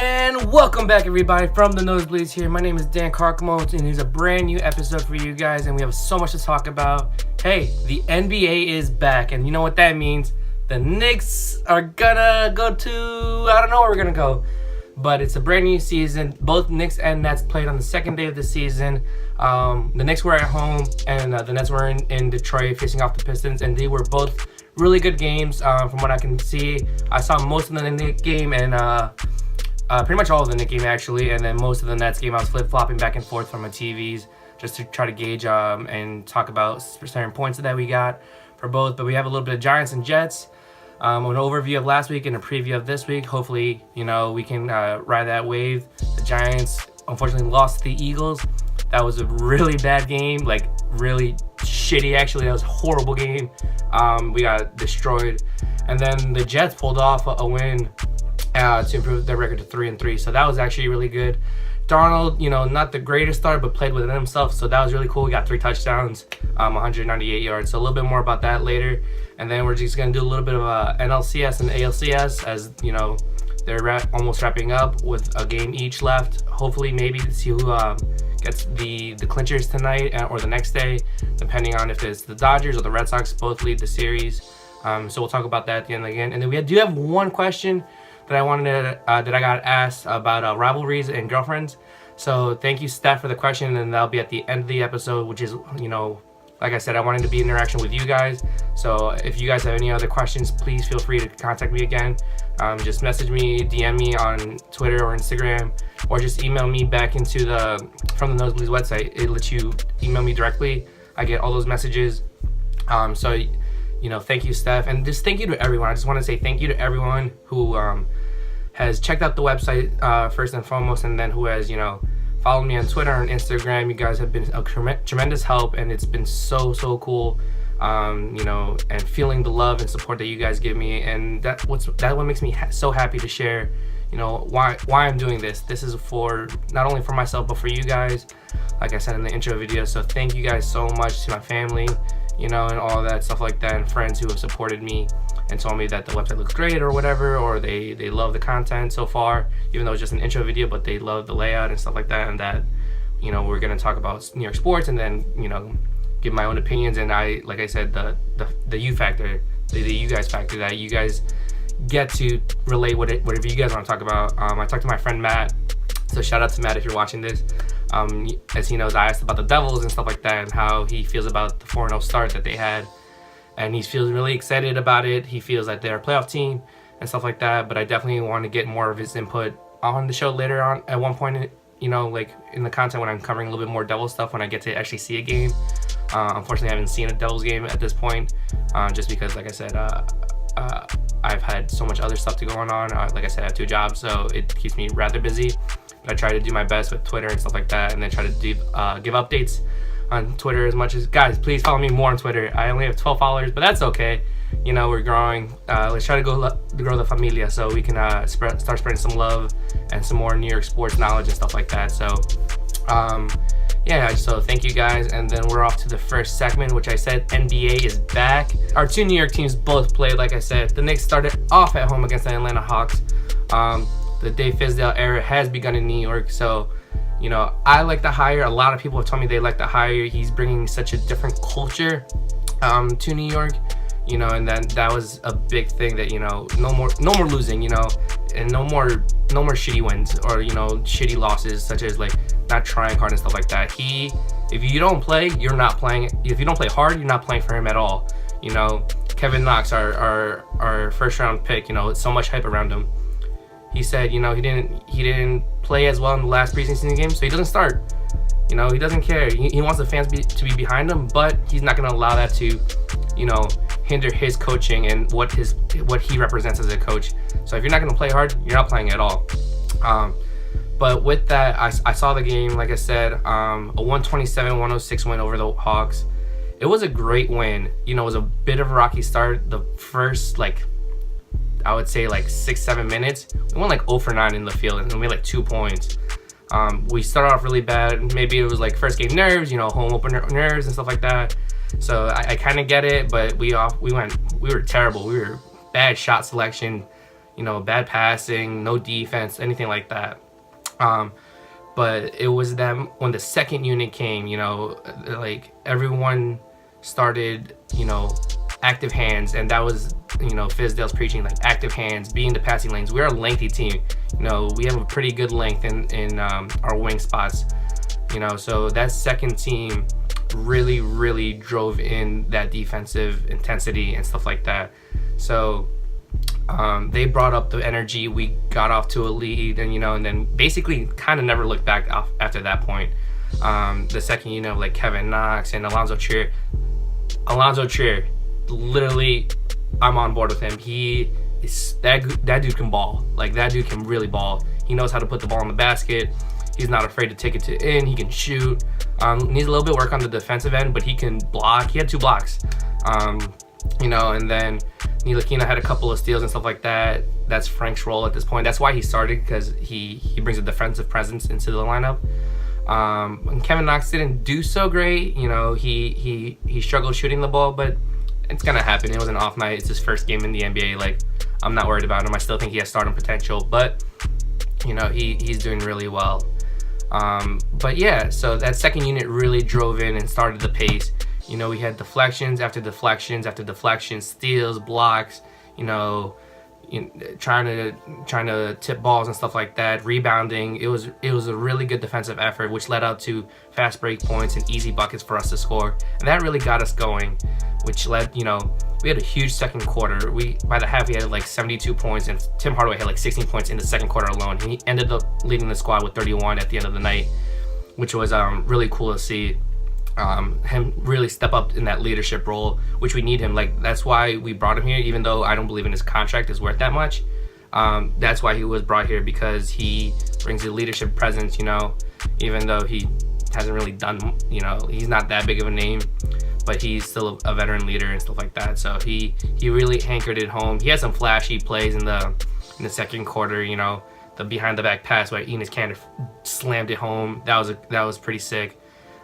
And welcome back, everybody, from the Nosebleeds here. My name is Dan Carcamo, and here's a brand new episode for you guys, and we have so much to talk about. Hey, the NBA is back, and you know what that means. The Knicks are gonna go to, I don't know where we're gonna go, but it's a brand new season. Both Knicks and Nets played on the second day of the season. The Knicks were at home, and the Nets were in Detroit facing off the Pistons, and they were both really good games. From what I can see, I saw most of the Knicks game and pretty much all of the Knicks game actually, and then most of the Nets game I was flip-flopping back and forth from my TVs just to try to gauge and talk about certain points that we got for both. But we have a little bit of Giants and Jets, an overview of last week and a preview of this week. Hopefully, we can ride that wave. The Giants unfortunately lost to the Eagles. That was a really bad game, like really shitty actually. That was a horrible game. We got destroyed. And then the Jets pulled off a win to improve their record to 3-3. So that was actually really good. Darnold, not the greatest start, but played within himself. So that was really cool. We got 3 touchdowns, 198 yards. So a little bit more about that later. And then we're just going to do a little bit of NLCS and ALCS as, they're almost wrapping up with a game each left. Hopefully, maybe to see who gets the clinchers tonight or the next day, depending on if it's the Dodgers or the Red Sox. Both lead the series. So we'll talk about that at the end again. And then we do have one question that I wanted to, that I got asked about rivalries and girlfriends. So thank you, Steph, for the question, and that'll be at the end of the episode, which is, like I said, I wanted to be in interaction with you guys. So if you guys have any other questions, please feel free to contact me again. Just message me, DM me on Twitter or Instagram, or just email me back from the Nosebleeds website. It lets you email me directly. I get all those messages. So thank you, Steph, and just thank you to everyone. I just want to say thank you to everyone who has checked out the website first and foremost, and then who has followed me on Twitter and Instagram. You guys have been a tremendous help, and it's been so cool. And feeling the love and support that you guys give me, and that what makes me so happy to share. Why I'm doing this. This is for not only for myself but for you guys. Like I said in the intro video. So thank you guys so much to my family. And all that stuff like that, and friends who have supported me and told me that the website looks great or whatever, or they love the content so far, even though it's just an intro video, but they love the layout and stuff like that, and that we're gonna talk about New York sports and then give my own opinions. And like I said, the you factor, the you guys factor, that you guys get to relate whatever you guys want to talk about. I talked to my friend Matt, so shout out to Matt if you're watching this. As he knows, I asked about the Devils and stuff like that, and how he feels about the 4-0 start that they had, and he feels really excited about it. He feels like they're a playoff team and stuff like that, but I definitely want to get more of his input on the show later on at one point, like in the content when I'm covering a little bit more Devils stuff, when I get to actually see a game. Unfortunately, I haven't seen a Devils game at this point, just because, like I said, I've had so much other stuff to go on. Like I said, I have 2 jobs, so it keeps me rather busy. But I try to do my best with Twitter and stuff like that, and then try to give updates on Twitter as much as, guys, please follow me more on Twitter. I only have 12 followers, but that's okay. We're growing. Let's try to grow the familia, so we can start spreading some love and some more New York sports knowledge and stuff like that. So so thank you guys, and then we're off to the first segment, which I said NBA is back. Our 2 New York teams both played. Like I said, the Knicks started off at home against the Atlanta Hawks. The Dave Fizdale era has begun in New York, so I like the hire. A lot of people have told me they like the hire. He's bringing such a different culture to New York, and then that was a big thing, that no more losing, and no more shitty wins or shitty losses, such as like not trying hard and stuff like that. If you don't play, you're not playing. If you don't play hard, you're not playing for him at all. Kevin Knox, our first round pick, so much hype around him. He said, he didn't play as well in the last preseason game, so he doesn't start. He doesn't care. He wants the fans to be behind him, but he's not going to allow that to, hinder his coaching and what he represents as a coach. So if you're not going to play hard, you're not playing at all. But with that, I saw the game. Like I said, a 127-106 win over the Hawks. It was a great win. It was a bit of a rocky start. The first, I would say 6-7 minutes, we went 0 for 9 in the field, and we had 2 points. We started off really bad. Maybe it was first game nerves, home opener nerves and stuff like that. So I kind of get it, but we were terrible. We were bad shot selection. bad passing, no defense, anything like that. But it was them when the second unit came, like everyone started, active hands, and that was, Fizdale's preaching, like active hands, be in the passing lanes. We're a lengthy team. We have a pretty good length in our wing spots. So that second team really, really drove in that defensive intensity and stuff like that. So they brought up the energy. We got off to a lead, and then basically kind of never looked back after that point. The second unit, like Kevin Knox and Alonzo Trier, literally, I'm on board with him. He is that dude can ball. Like, that dude can really ball. He knows how to put the ball in the basket. He's not afraid to take it to in. He can shoot. Needs a little bit of work on the defensive end, but he can block. He had 2 blocks. And then Ntilikina had a couple of steals and stuff like that. That's Frank's role at this point. That's why he started, because he brings a defensive presence into the lineup. And Kevin Knox didn't do so great. He struggled shooting the ball, but it's gonna happen. It was an off night. It's his first game in the NBA. Like, I'm not worried about him. I still think he has stardom potential, but he's doing really well. But yeah, so that second unit really drove in and started the pace. We had deflections after deflections after deflections, steals, blocks, trying to tip balls and stuff like that, rebounding. It was a really good defensive effort, which led out to fast break points and easy buckets for us to score. And that really got us going, which led, we had a huge second quarter. By the half, we had like 72 points, and Tim Hardaway had like 16 points in the second quarter alone. He ended up leading the squad with 31 at the end of the night, which was really cool to see. Him really step up in that leadership role, which we need him. Like, that's why we brought him here, even though I don't believe in his contract is worth that much. That's why he was brought here, because he brings a leadership presence, even though he hasn't really done, he's not that big of a name, but he's still a veteran leader and stuff like that. So he really anchored it home. He had some flashy plays in the second quarter, the behind the back pass where Enes Kanter slammed it home. That was pretty sick.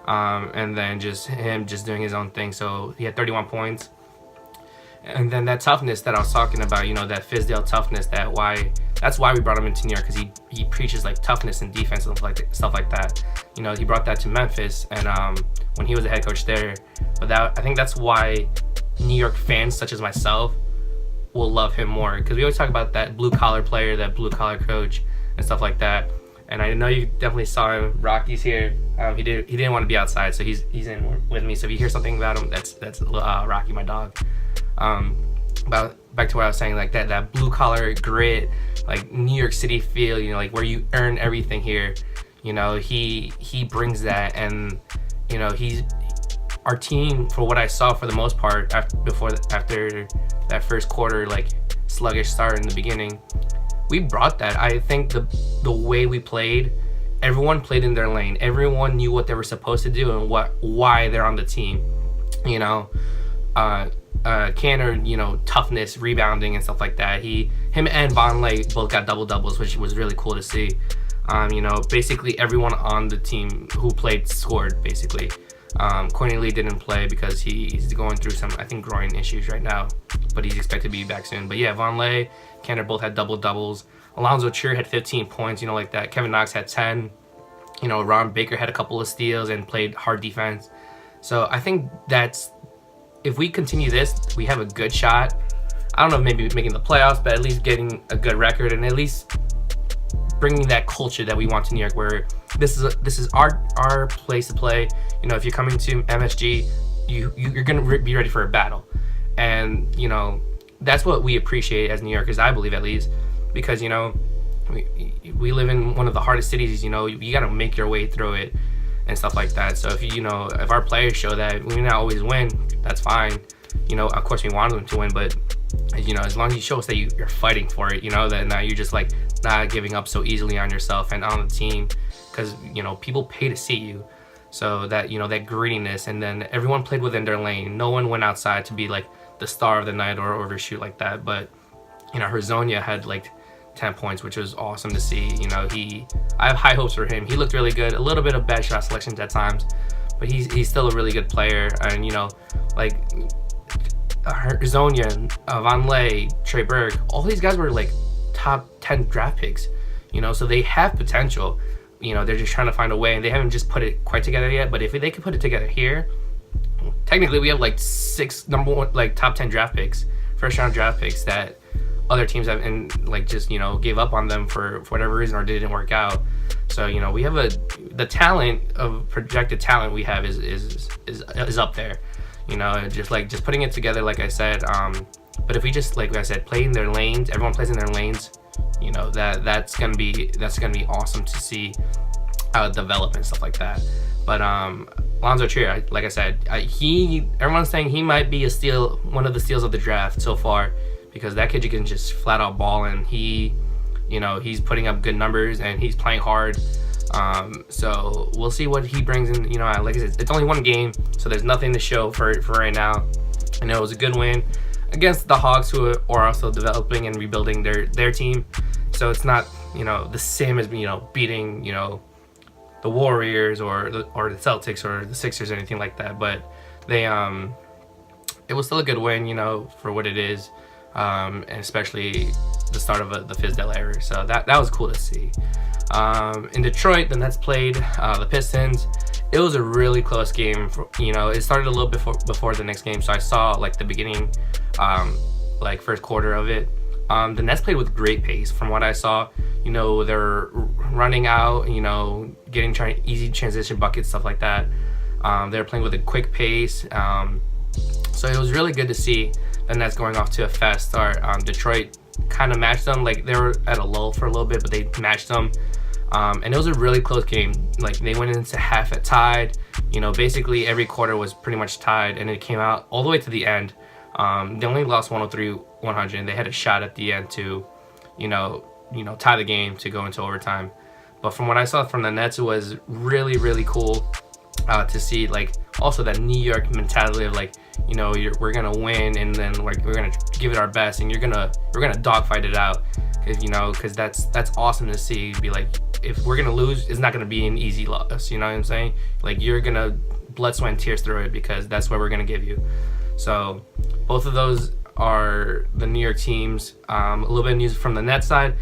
And then just him doing his own thing. So he had 31 points. And then that toughness that I was talking about, that Fizdale toughness, that's why we brought him into New York, because he preaches like toughness and defense and stuff like that. He brought that to Memphis, and when he was the head coach there. But I think that's why New York fans such as myself will love him more, because we always talk about that blue collar player, that blue collar coach, and stuff like that. And I know you definitely saw him. Rocky's here. He didn't want to be outside, so he's in with me. So if you hear something about him, that's Rocky, my dog. Back to what I was saying, like that blue collar grit, like New York City feel, like where you earn everything here. He brings that, and he's our team, for what I saw for the most part after that first quarter, like sluggish start in the beginning. We brought that. I think the way we played, everyone played in their lane. Everyone knew what they were supposed to do and why they're on the team. Kanter, toughness, rebounding, and stuff like that. Him and Vonleh both got double doubles, which was really cool to see. Basically everyone on the team who played scored. Basically, Courtney Lee didn't play because he's going through some, I think, groin issues right now, but he's expected to be back soon. But yeah, Vonleh, Kanter both had double doubles. Alonzo Trier had 15 points, like that. Kevin Knox had 10. Ron Baker had a couple of steals and played hard defense. So I think if we continue this, we have a good shot. I don't know, maybe making the playoffs, but at least getting a good record, and at least bringing that culture that we want to New York, where this is our place to play. If you're coming to MSG, you're gonna be ready for a battle, and that's what we appreciate as New Yorkers, I believe, at least, because we live in one of the hardest cities. You gotta make your way through it and stuff like that. So if our players show that, we may not always win, that's fine. Of course we want them to win, but as long as you show us that you're fighting for it, that you're just like not giving up so easily on yourself and on the team, because people pay to see you. So that that grittiness, and then everyone played within their lane. No one went outside to be like the star of the night or overshoot like that. But Herzonia had like 10 points, which was awesome to see. I have high hopes for him. He looked really good. A little bit of bad shot selections at times, but he's still a really good player. And like Herzonia, Vonleh, Trey Burke, all these guys were like top 10 draft picks, so they have potential. They're just trying to find a way, and they haven't just put it quite together yet. But if they could put it together here, technically we have like 6 number one, like top 10 draft picks, first round draft picks that other teams have, and like just gave up on them for whatever reason or didn't work out. So we have the talent of projected talent we have is up there. Just putting it together, like I said. But if we just, like I said, play in their lanes, everyone plays in their lanes. That's gonna be awesome to see how it develop and stuff like that. But Lonzo Trier, like I said, everyone's saying he might be one of the steals of the draft so far, because that kid, you can just flat out ball, and he's putting up good numbers and he's playing hard. So we'll see what he brings in. Like I said, it's only one game, so there's nothing to show for right now. I know it was a good win against the Hawks, who are also developing and rebuilding their team. So it's not the same as beating the Warriors or the Celtics or the Sixers or anything like that. But it was still a good win, for what it is, and especially the start of the Fizdale era. So that was cool to see. In Detroit, the Nets played the Pistons. It was a really close game. It started a little before the next game, so I saw like the beginning, like first quarter of it. The Nets played with great pace from what I saw. They're running out, trying easy transition buckets, stuff like that. They're playing with a quick pace. So it was really good to see the Nets going off to a fast start. Detroit kind of matched them. Like, they were at a lull for a little bit, but they matched them. And it was a really close game. Like, they went into half at tied. Basically every quarter was pretty much tied, and it came out all the way to the end. They only lost 103-100, and they had a shot at the end to, tie the game to go into overtime. But from what I saw from the Nets, it was really, really cool to see, like, also that New York mentality of, like, we're gonna win, and then, like, we're gonna give it our best, and we're gonna dogfight it out, because that's awesome to see. Be like, if we're gonna lose, it's not gonna be an easy loss. You know what I'm saying? Like, you're gonna blood, sweat, and tears through it, because that's what we're gonna give you. So both of those are the New York teams. A little bit of news from the Nets side.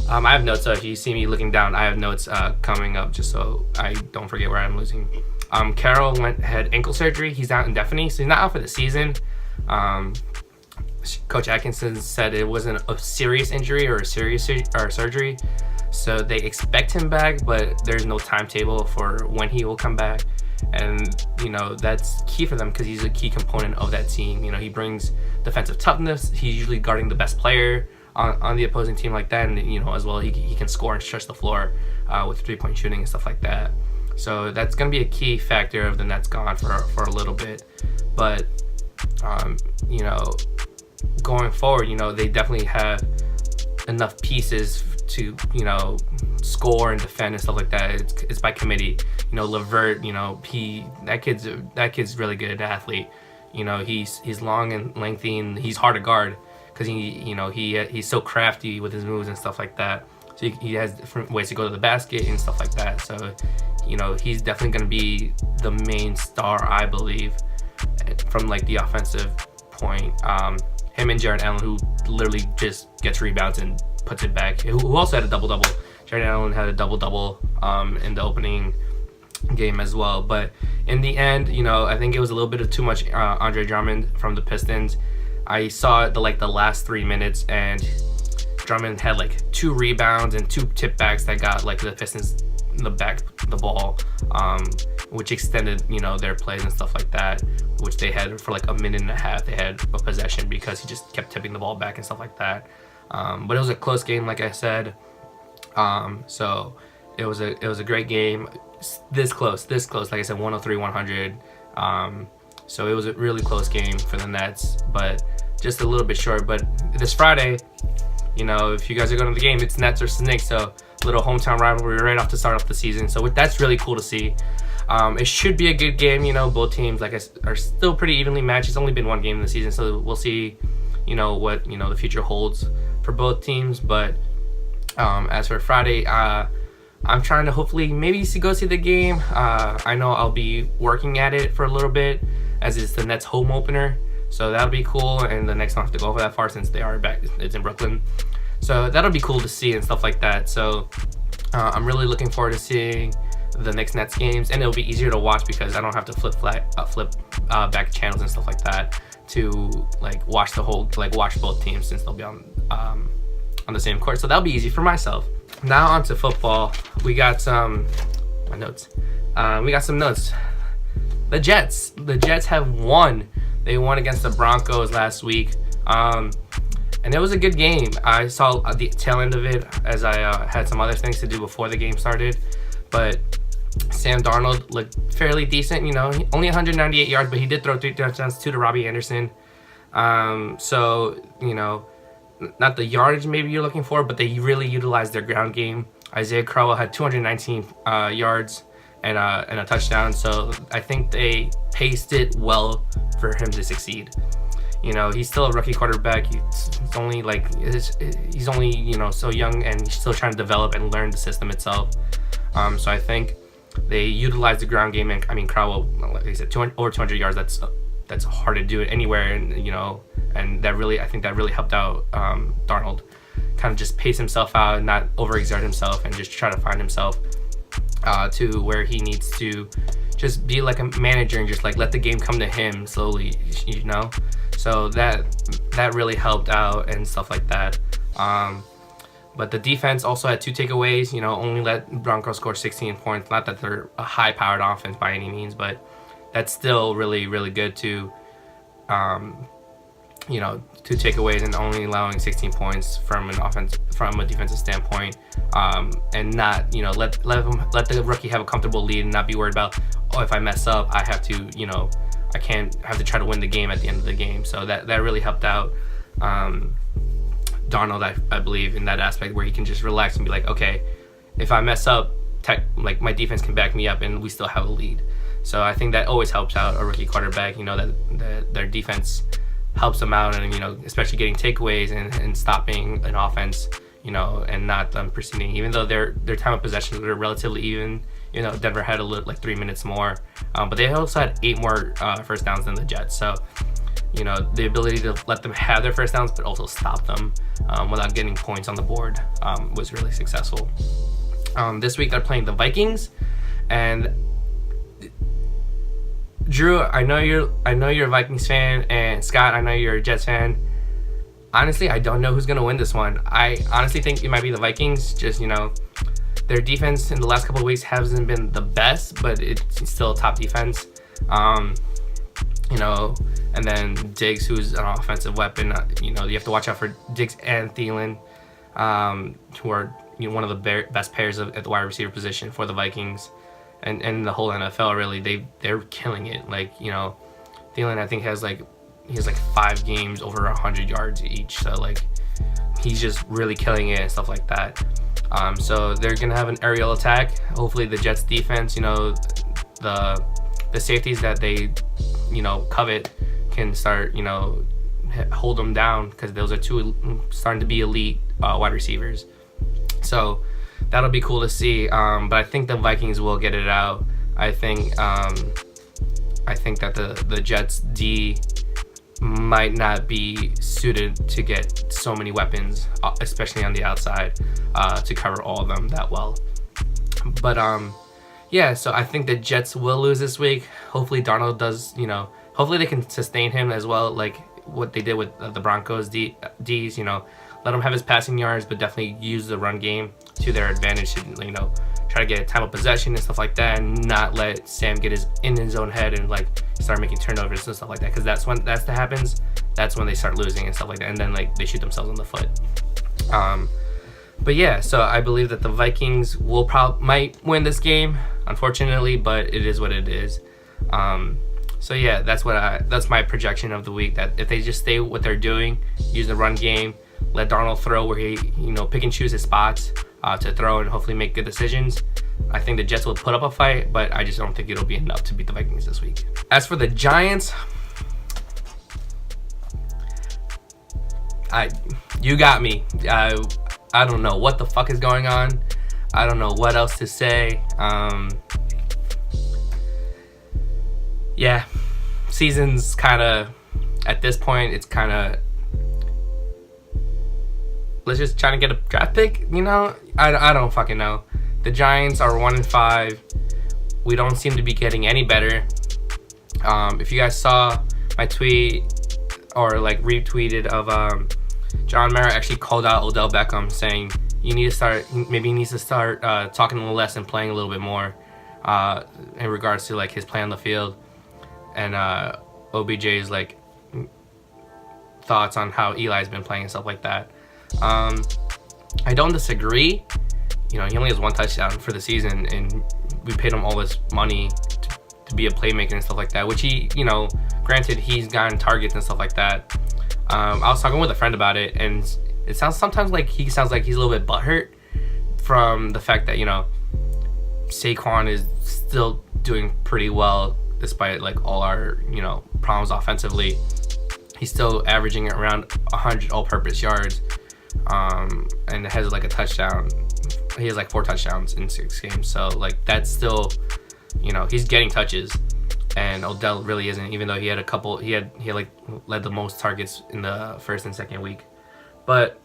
I have notes, so if you see me looking down, I have notes coming up, just so I don't forget where I'm losing. Carroll had ankle surgery. He's out indefinitely, so he's not out for the season. Coach Atkinson said it wasn't a serious injury or a serious surgery, so they expect him back, but there's no timetable for when he will come back. And that's key for them, because he's a key component of that team. He brings defensive toughness. He's usually guarding the best player on the opposing team like that, and as well, he can score and stretch the floor with 3-point shooting and stuff like that. So that's going to be a key factor of the Nets gone for a little bit. But going forward, they definitely have enough pieces to score and defend and stuff like that. It's by committee. LeVert, that kid's really good athlete. He's long and lengthy, and he's hard to guard, because he's so crafty with his moves and stuff like that. So he has different ways to go to the basket and stuff like that. So he's definitely going to be the main star, I believe, from like the offensive point. Him and Jarrett Allen, who literally just gets rebounds and puts it back, who also had a double-double. Jarrett Allen had a double-double in the opening game as well. But in the end, I think it was a little bit of too much Andre Drummond from the Pistons. I saw the last 3 minutes, and Drummond had like 2 rebounds and 2 tip backs that got like the Pistons the ball, which extended their plays and stuff like that, which they had for like a minute and a half. They had a possession because he just kept tipping the ball back and stuff like that. But it was a close game, like I said. So it was a great game. This close, like I said, 103-100. So it was a really close game for the Nets, but just a little bit short. But this Friday, if you guys are going to the game, it's Nets versus Knicks, so little hometown rivalry right off to start off the season. So that's really cool to see. It should be a good game. Both teams, like I said, are still pretty evenly matched. It's only been one game in the season, so we'll see, what the future holds for both teams. But as for Friday, I'm trying to hopefully maybe go see the game. I know I'll be working at it for a little bit, as it's the Nets home opener, so that'll be cool. And the Knicks don't have to go over that far since they are back. It's in Brooklyn. So that'll be cool to see and stuff like that. So I'm really looking forward to seeing the Knicks Nets games, and it'll be easier to watch because I don't have to flip back channels and stuff like that to like watch both teams, since they'll be on the same court. So that'll be easy for myself. Now on to football. We got some notes. The Jets have won. They won against the Broncos last week. And it was a good game. I saw the tail end of it as I had some other things to do before the game started. But Sam Darnold looked fairly decent. Only 198 yards, but he did throw 3 touchdowns, 2 to Robbie Anderson. So, not the yardage maybe you're looking for, but they really utilized their ground game. Isaiah Crowell had 219 yards and a touchdown. So I think they paced it well for him to succeed. He's still a rookie quarterback. He's only so young, and he's still trying to develop and learn the system itself. So I think they utilized the ground game, and Crowell, like I said, over 200 yards. That's hard to do it anywhere, and and I think that really helped out Darnold, kind of just pace himself out, not overexert himself, and just try to find himself to where he needs to just be like a manager and just like let the game come to him slowly, So that really helped out and stuff like that. But the defense also had 2 takeaways. Only let Broncos score 16 points. Not that they're a high-powered offense by any means, but that's still really, really good to, 2 takeaways and only allowing 16 points from a defensive standpoint, and not let the rookie have a comfortable lead and not be worried about, if I mess up, I have to I can't have to try to win the game at the end of the game. So that really helped out Darnold, I believe, in that aspect, where he can just relax and be like, okay, if I mess up, my defense can back me up and we still have a lead. So I think that always helps out a rookie quarterback, that their defense helps them out, and especially getting takeaways and stopping an offense, and not them proceeding, even though their time of possessions were relatively even. Denver had 3 minutes more, but they also had 8 more first downs than the Jets. So the ability to let them have their first downs but also stop them without getting points on the board was really successful. This week they're playing the Vikings, and Drew, I know you're a Vikings fan, and Scott, I know you're a Jets fan. Honestly, I don't know who's gonna win this one. I honestly think it might be the Vikings. Just their defense in the last couple of weeks hasn't been the best, but it's still a top defense. And then Diggs, who's an offensive weapon. You have to watch out for Diggs and Thielen, who are one of the best pairs at the wide receiver position for the Vikings, and the whole NFL. Really, they're killing it. Thielen, I think he has 5 games over 100 yards each. So he's just really killing it and stuff like that. So they're gonna have an aerial attack. Hopefully the Jets defense, the safeties that they covet can start hold them down, because those are 2 starting to be elite wide receivers. So that'll be cool to see. But I think the Vikings will get it out. I think that the Jets D might not be suited to get so many weapons, especially on the outside, to cover all of them that well. But so I think the Jets will lose this week. Hopefully Darnold does, hopefully they can sustain him as well, like what they did with the Broncos Ds. Let him have his passing yards, but definitely use the run game to their advantage to, try to get a time of possession and stuff like that, and not let Sam get in his own head and start making turnovers and stuff like that, because that's when that happens. That's when they start losing and stuff like that, and then they shoot themselves in the foot. But yeah, so I believe that the Vikings might win this game, unfortunately, but it is what it is. So yeah, that's my projection of the week. That if they just stay what they're doing, use the run game, let Darnold throw where he pick and choose his spots to throw and hopefully make good decisions, I think the Jets will put up a fight, but I just don't think it'll be enough to beat the Vikings this week. As for the Giants, you got me. I don't know what the fuck is going on. I don't know what else to say. Yeah, season's kind of, at this point, it's kind of let's just try to get a draft pick. I don't fucking know. The Giants are 1-5. We don't seem to be getting any better. If you guys saw my tweet or like retweeted of John Mara actually called out Odell Beckham, saying he needs to start talking a little less and playing a little bit more in regards to like his play on the field, and OBJ's like thoughts on how Eli's been playing and stuff like that. I don't disagree. He only has one touchdown for the season, and we paid him all this money to be a playmaker and stuff like that, which he, granted, he's gotten targets and stuff like that. I was talking with a friend about it, and it sounds like he's a little bit butthurt from the fact that, Saquon is still doing pretty well despite like all our, problems offensively. He's still averaging around 100 all-purpose yards, and has like a touchdown. He has like 4 touchdowns in 6 games, so like that's still, he's getting touches, and Odell really isn't. Even though he had like led the most targets in the first and second week, but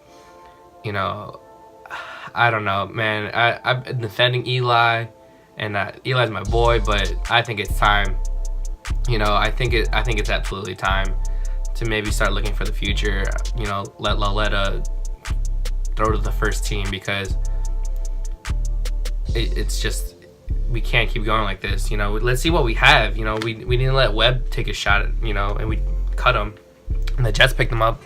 I don't know, man. I've been defending Eli, and Eli's my boy, but I think it's time. I think it's absolutely time to maybe start looking for the future. Let Laletta throw to the first team, because it's just, we can't keep going like this. Let's see what we have. We didn't let Webb take a shot at, and we cut him, and the Jets picked him up.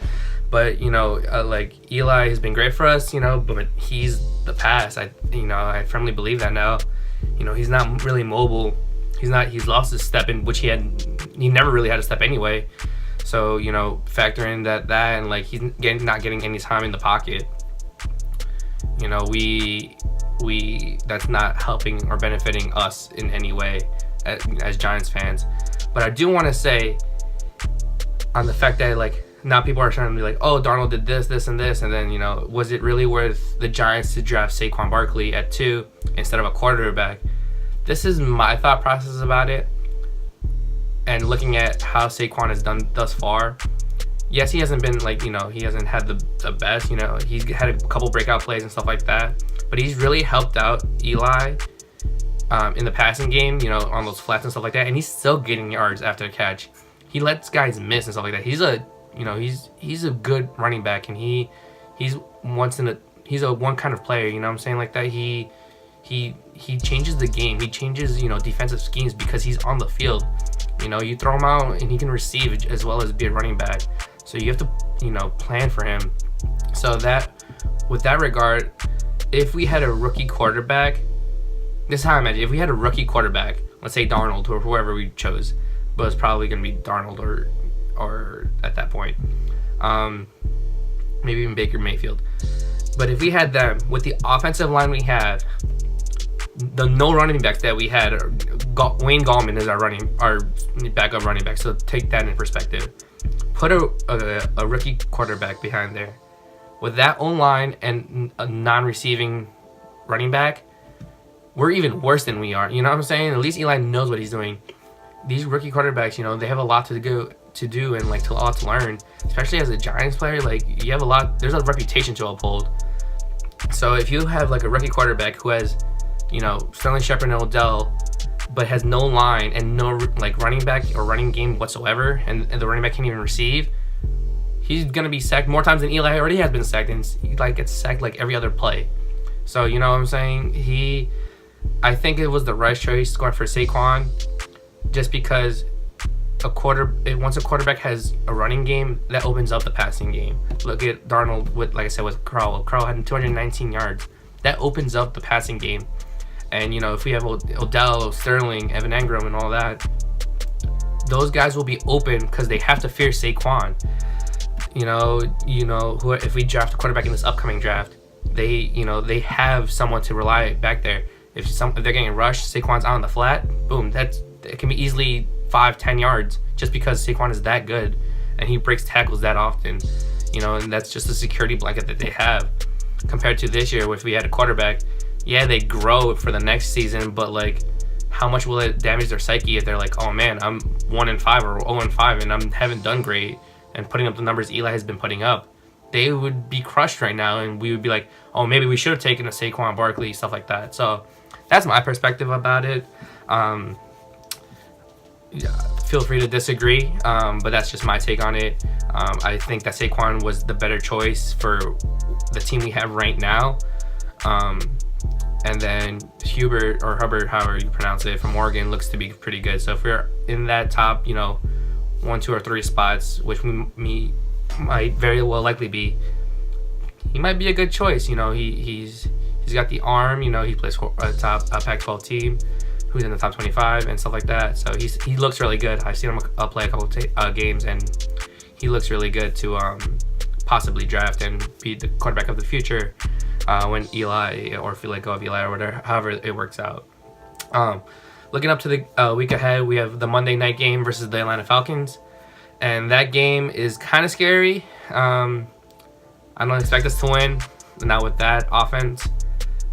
But like Eli has been great for us, but he's the past. I firmly believe that now. He's not really mobile. He's lost his step, in which he never really had a step anyway. So factor in that and like he's not getting any time in the pocket. We that's not helping or benefiting us in any way as Giants fans. But I do want to say on the fact that like now people are trying to be like, oh, Darnold did this, and this, and then was it really worth the Giants to draft Saquon Barkley at 2 instead of a quarterback? This is my thought process about it. And looking at how Saquon has done thus far, yes, he hasn't been like, he hasn't had the best, he's had a couple breakout plays and stuff like that, but he's really helped out Eli in the passing game, on those flats and stuff like that, and he's still getting yards after the catch. He lets guys miss and stuff like that. He's a good running back, and he's a one kind of player, what I'm saying, like that. He changes the game. He changes, defensive schemes because he's on the field. You throw him out and he can receive as well as be a running back. So you have to, plan for him. So that, with that regard, if we had a rookie quarterback, this is how I imagine. If we had a rookie quarterback, let's say Darnold or whoever we chose, but it's probably going to be Darnold or at that point, maybe even Baker Mayfield. But if we had them with the offensive line we have, the no running backs that we had, Wayne Gallman is our backup running back. So take that in perspective. Put a rookie quarterback behind there. With that O-line and a non-receiving running back, we're even worse than we are. You know what I'm saying? At least Eli knows what he's doing. These rookie quarterbacks, they have a lot to do and like a lot to learn. Especially as a Giants player, like you have there's a reputation to uphold. So if you have like a rookie quarterback who has, Sterling Shepard and Odell, but has no line and no like running back or running game whatsoever, and the running back can't even receive, he's gonna be sacked more times than Eli already has been sacked, and he like gets sacked like every other play. So you know what I'm saying? I think it was the right choice going for Saquon, just because once a quarterback has a running game, that opens up the passing game. Look at Darnold with, like I said, with Carl. Carl had 219 yards. That opens up the passing game. And, if we have Odell, Sterling, Evan Engram, and all that, those guys will be open because they have to fear Saquon. If we draft a quarterback in this upcoming draft, they have someone to rely back there. If they're getting rushed, Saquon's out on the flat, boom, it can be easily 5-10 yards just because Saquon is that good and he breaks tackles that often. And that's just a security blanket that they have. Compared to this year, if we had a quarterback, yeah, they grow for the next season, but like, how much will it damage their psyche if they're like, oh man, I'm 1-5 or 0-5 and I haven't done great and putting up the numbers Eli has been putting up? they would be crushed right now, and we would be like, oh, maybe we should have taken a Saquon Barkley, stuff like that. So that's my perspective about it. Yeah, feel free to disagree, but that's just my take on it. I think that Saquon was the better choice for the team we have right now. And then Hubbard, however you pronounce it, from Oregon looks to be pretty good. So if we're in that top, 1, 2, or 3 spots, which we might very well likely be, he might be a good choice. He's got the arm. He plays for a top Pac-12 team who's in the top 25 and stuff like that. So he looks really good. I've seen him play a couple games, and he looks really good to possibly draft and be the quarterback of the future when Eli, or if you let go of Eli or whatever, however it works out. Looking up to the week ahead, we have the Monday night game versus the Atlanta Falcons, and that game is kind of scary. I don't expect us to win, not with that offense,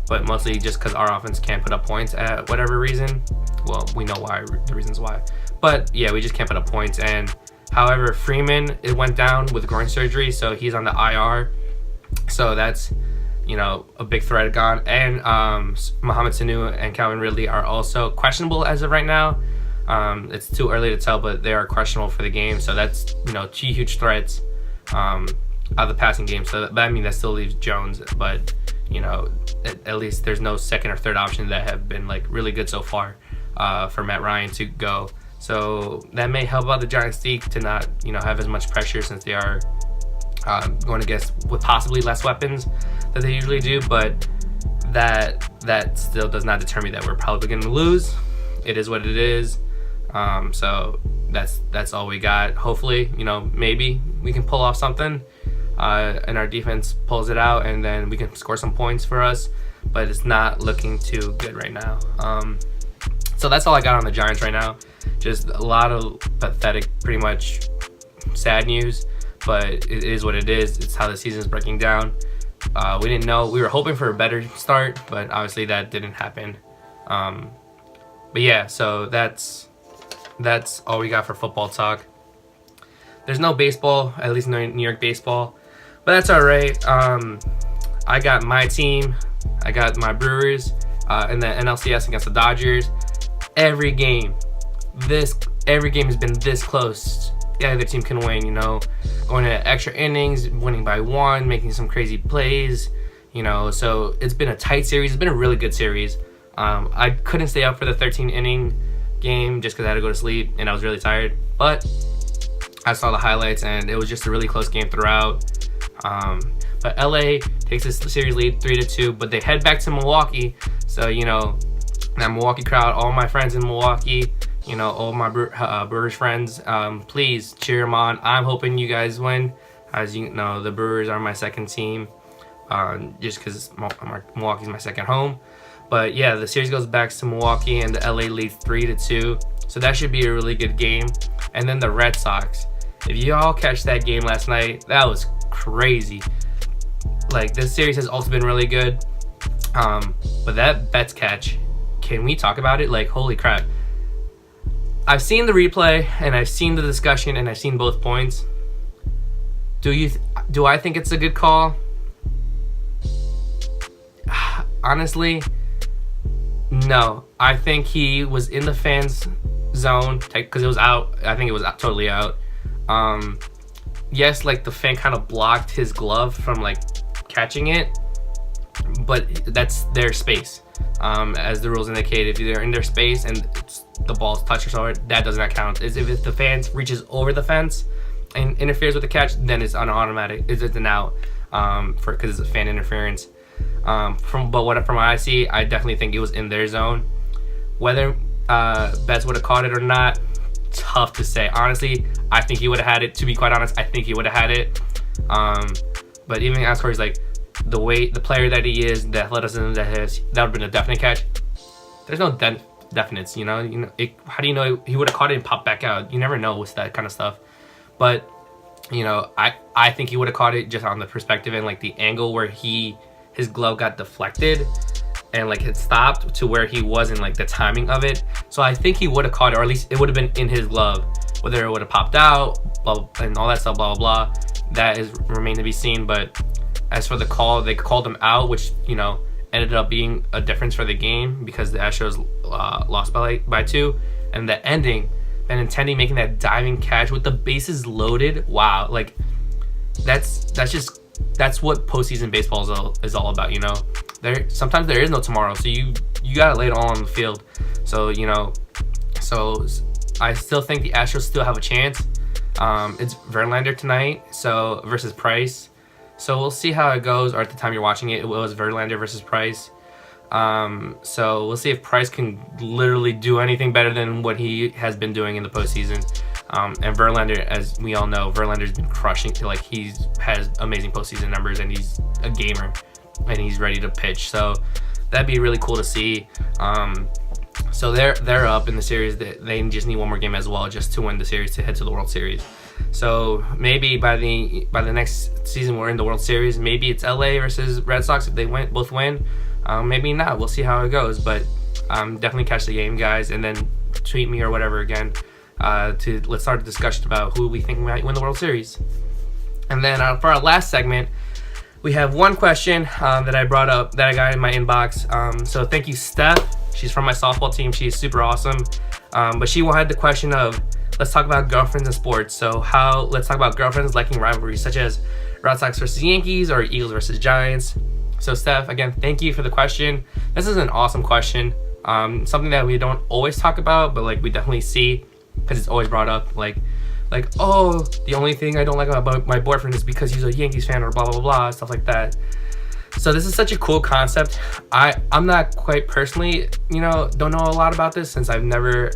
but mostly just because our offense can't put up points at whatever reason. Well, we know why, the reasons why. But yeah, we just can't put up points. And however, Freeman, it went down with groin surgery, so he's on the IR. So that's, a big threat gone. And Mohamed Sanu and Calvin Ridley are also questionable as of right now. It's too early to tell, but they are questionable for the game. So that's, 2 huge threats out of the passing game. So that still leaves Jones, but at least there's no second or third option that have been like really good so far for Matt Ryan to go. So that may help out the Giants' Deke to not have as much pressure, since they are going against with possibly less weapons that they usually do. But that still does not deter me that we're probably going to lose. It is what it is. So that's all we got. Hopefully, maybe we can pull off something. And our defense pulls it out, and then we can score some points for us, but it's not looking too good right now. So that's all I got on the Giants right now. Just a lot of pathetic, pretty much sad news, but it is what it is. It's how the season's breaking down. We didn't know. We were hoping for a better start, but obviously that didn't happen. But yeah, so that's all we got for football talk. There's no baseball, at least no New York baseball, but that's all right. I got my team. I got my Brewers in the NLCS against the Dodgers. Every game has been this close. The other team can win, going to extra innings, winning by 1, making some crazy plays, so it's been a tight series. It's been a really good series. I couldn't stay up for the 13-inning game just because I had to go to sleep and I was really tired, but I saw the highlights and it was just a really close game throughout. But LA takes this series lead 3-2, but they head back to Milwaukee. So, that Milwaukee crowd, all my friends in Milwaukee, all my Brewers friends, please cheer them on. I'm hoping you guys win. As you know, the Brewers are my second team, just because Milwaukee's my second home. But yeah, the series goes back to Milwaukee, and the LA leads 3-2. So that should be a really good game. And then the Red Sox. If you all catch that game last night, that was crazy. Like, this series has also been really good. But that Betts catch, can we talk about it? Like, holy crap. I've seen the replay, and I've seen the discussion, and I've seen both points. Do I think it's a good call? Honestly, no. I think he was in the fans' zone because it was out. I think it was totally out. Yes, like the fan kind of blocked his glove from like catching it, but that's their space. As the rules indicate, if they're in their space and the ball's touched or something, that does not count. If the fan reaches over the fence and interferes with the catch, then it's an automatic. It's an out because it's a fan interference. From what I see, I definitely think it was in their zone. Whether Betts would have caught it or not, tough to say. Honestly, I think he would have had it. To be quite honest, I think he would have had it. But even as far as like the player that he is, the athleticism that has, that would have been a definite catch. There's no definites, how do you know he would have caught it and popped back out? You never know with that kind of stuff. But I think he would have caught it just on the perspective and like the angle where his glove got deflected and like it stopped to where he wasn't, like the timing of it. So I think he would have caught it, or at least it would have been in his glove. Whether it would have popped out and all that stuff, blah blah blah, that is remain to be seen. But as for the call, they called them out, which ended up being a difference for the game because the Astros lost by 2, and the ending, Benintendi making that diving catch with the bases loaded. Wow, like that's what postseason baseball is all about. Sometimes there is no tomorrow, so you gotta lay it all on the field. So so I still think the Astros still have a chance. It's Verlander tonight, so versus Price. So we'll see how it goes. Or at the time you're watching it was Verlander versus Price. So we'll see if Price can literally do anything better than what he has been doing in the postseason. And Verlander, as we all know, Verlander's been crushing. Like, he has amazing postseason numbers, and he's a gamer, and he's ready to pitch. So that'd be really cool to see. So they're up in the series. They just need one more game as well, just to win the series to head to the World Series. So maybe by the next season we're in the World Series. Maybe it's LA versus Red Sox if they both win. Maybe not. We'll see how it goes. But definitely catch the game, guys, and then tweet me or whatever again. Let's start a discussion about who we think might win the World Series. And then for our last segment, we have one question that I brought up that I got in my inbox. So thank you, Steph. She's from my softball team. She's super awesome. But she had the question of, let's talk about girlfriends in sports. So let's talk about girlfriends liking rivalries such as Red Sox versus Yankees or Eagles versus Giants. So Steph, again, thank you for the question. This is an awesome question. Something that we don't always talk about, but we definitely see because it's always brought up. Like, oh, the only thing I don't like about my boyfriend is because he's a Yankees fan or blah, blah, blah, stuff like that. So this is such a cool concept. I'm not quite personally, don't know a lot about this since I've never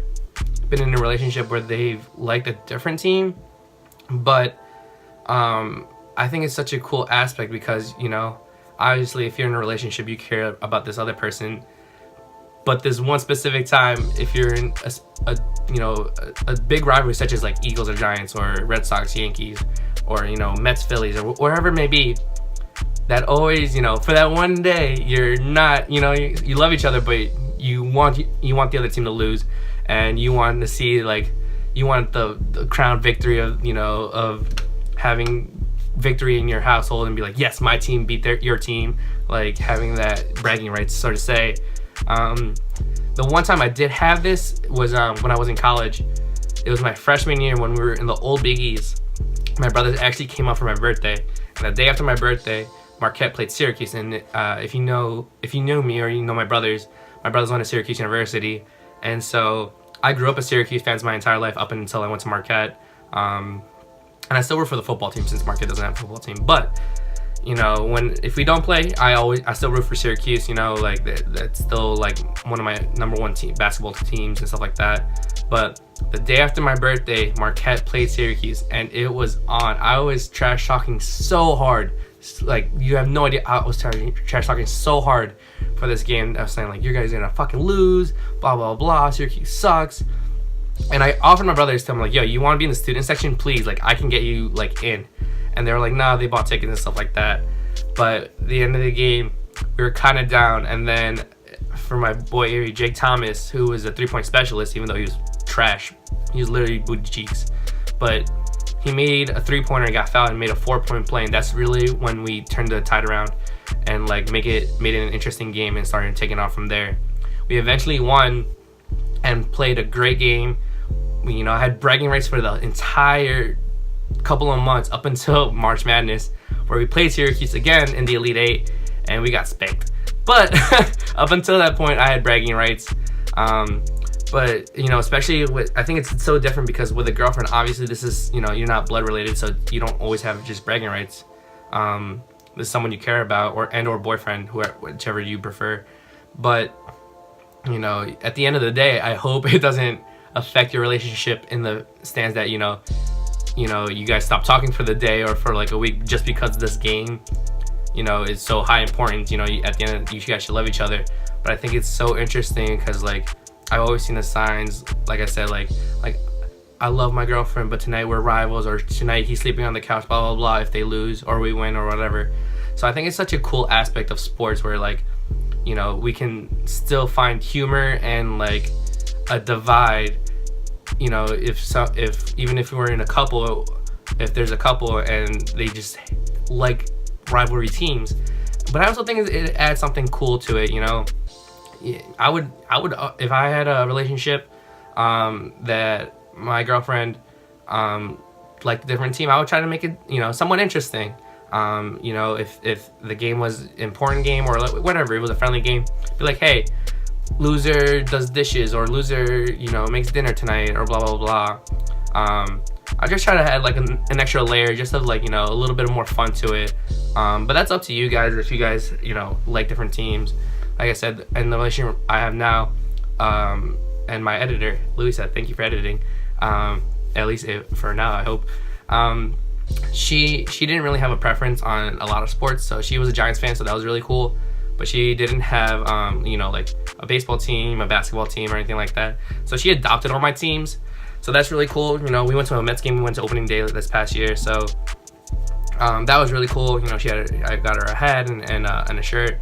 been in a relationship where they've liked a different team. But I think it's such a cool aspect because, obviously if you're in a relationship, you care about this other person. But there's one specific time if you're in a big rivalry such as Eagles or Giants or Red Sox, Yankees, or Mets, Phillies, or wherever it may be, that always, for that one day, you're not, you love each other, but you want the other team to lose, and you want to see you want the crown victory of having victory in your household and be like, yes, my team beat your team, having that bragging rights, so to say. The one time I did have this was when I was in college. It was my freshman year when we were in the old Big East. My brothers actually came out for my birthday, and the day after my birthday, Marquette played Syracuse. And if you know me or you know my brothers went to Syracuse University, and so I grew up a Syracuse fan my entire life up until I went to Marquette. And I still root for the football team since Marquette doesn't have a football team, but if we don't play, I still root for Syracuse. That's still one of my number one basketball teams and stuff like that. But the day after my birthday, Marquette played Syracuse, and it was on. I was trash talking so hard, you have no idea. I was trash talking so hard for this game. I was saying you guys are gonna fucking lose, blah blah blah. Syracuse sucks. And I offered my brothers to them yo, you want to be in the student section, please? I can get you in. And they were nah, they bought tickets and stuff like that. But at the end of the game, we were kind of down. And then for my boy Jake Thomas, who was a 3-point specialist, even though he was trash, he was literally booty cheeks. But he made a 3-pointer and got fouled and made a 4-point play. And that's really when we turned the tide around and made it an interesting game and started taking off from there. We eventually won and played a great game. I had bragging rights for the entire couple of months up until March Madness, where we played Syracuse again in the Elite Eight and we got spanked. But up until that point, I had bragging rights. But especially I think it's so different because with a girlfriend, obviously this is you're not blood related, so you don't always have just bragging rights. With someone you care about or boyfriend, whichever you prefer. But at the end of the day, I hope it doesn't affect your relationship in the stands that you guys stop talking for the day or for a week just because this game is so high importance. At the end you guys should love each other. But I think it's so interesting because I've always seen the signs, I said, I love my girlfriend, but tonight we're rivals, or tonight he's sleeping on the couch, blah blah blah, if they lose or we win or whatever. So I think it's such a cool aspect of sports where we can still find humor and a divide. If even if we were in a couple, if there's a couple and they just like rivalry teams. But I also think it adds something cool to it, you know. I would if I had a relationship that my girlfriend liked a different team, I would try to make it, you know, somewhat interesting. You know, if the game was an important game or whatever, it was a friendly game, be like, hey, loser does dishes, or loser, you know, makes dinner tonight, or blah blah blah. I just try to add like an extra layer, just of like, you know, a little bit more fun to it. But that's up to you guys if you guys, you know, like different teams. Like I said, in the relationship I have now, and my editor, Louis, said thank you for editing. At least for now, I hope. She didn't really have a preference on a lot of sports, so she was a Giants fan, so that was really cool. But she didn't have, you know, like a baseball team, a basketball team, or anything like that. So she adopted all my teams. So that's really cool. You know, we went to a Mets game. We went to opening day this past year. So that was really cool. You know, I got her a hat and a shirt,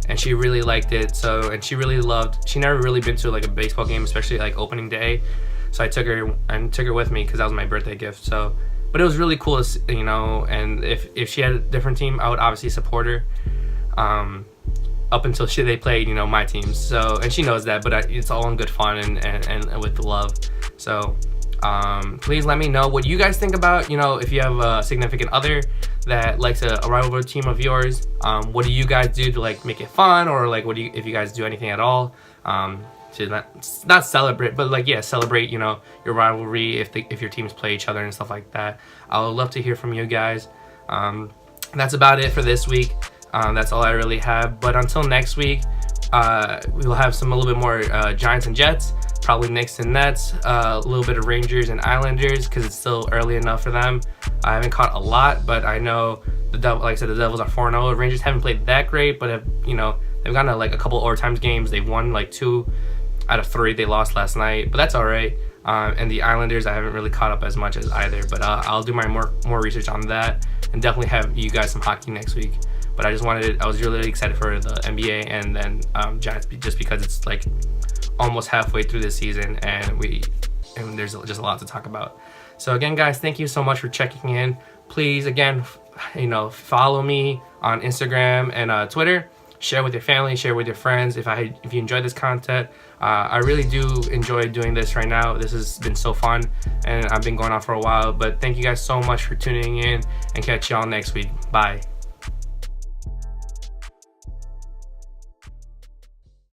and she really liked it. So, and she really loved. She never really been to like a baseball game, especially like opening day. So I took her with me because that was my birthday gift. So, but it was really cool, you know. And if she had a different team, I would obviously support her. Up until they played, you know, my teams. So, and she knows that, but it's all in good fun and with love. So, please let me know what you guys think about, you know, if you have a significant other that likes a rivalry team of yours. What do you guys do to like make it fun, or like if you guys do anything at all to not celebrate, but like, yeah, celebrate, you know, your rivalry if your teams play each other and stuff like that. I would love to hear from you guys. That's about it for this week. That's all I really have. But until next week, we will have a little bit more Giants and Jets, probably Knicks and Nets, a little bit of Rangers and Islanders because it's still early enough for them. I haven't caught a lot, but I know like I said, the Devils are 4-0. Rangers haven't played that great, but they've gotten to like a couple overtime games. They've won like 2 out of 3. They lost last night, but that's all right. And the Islanders, I haven't really caught up as much as either, but I'll do my more research on that and definitely have you guys some hockey next week. But I was really excited for the NBA and then Giants, just because it's like almost halfway through the season and there's just a lot to talk about. So again, guys, thank you so much for checking in. Please, again, you know, follow me on Instagram and Twitter. Share with your family, share with your friends. If you enjoyed this content, I really do enjoy doing this right now. This has been so fun, and I've been going on for a while. But thank you guys so much for tuning in, and catch y'all next week. Bye.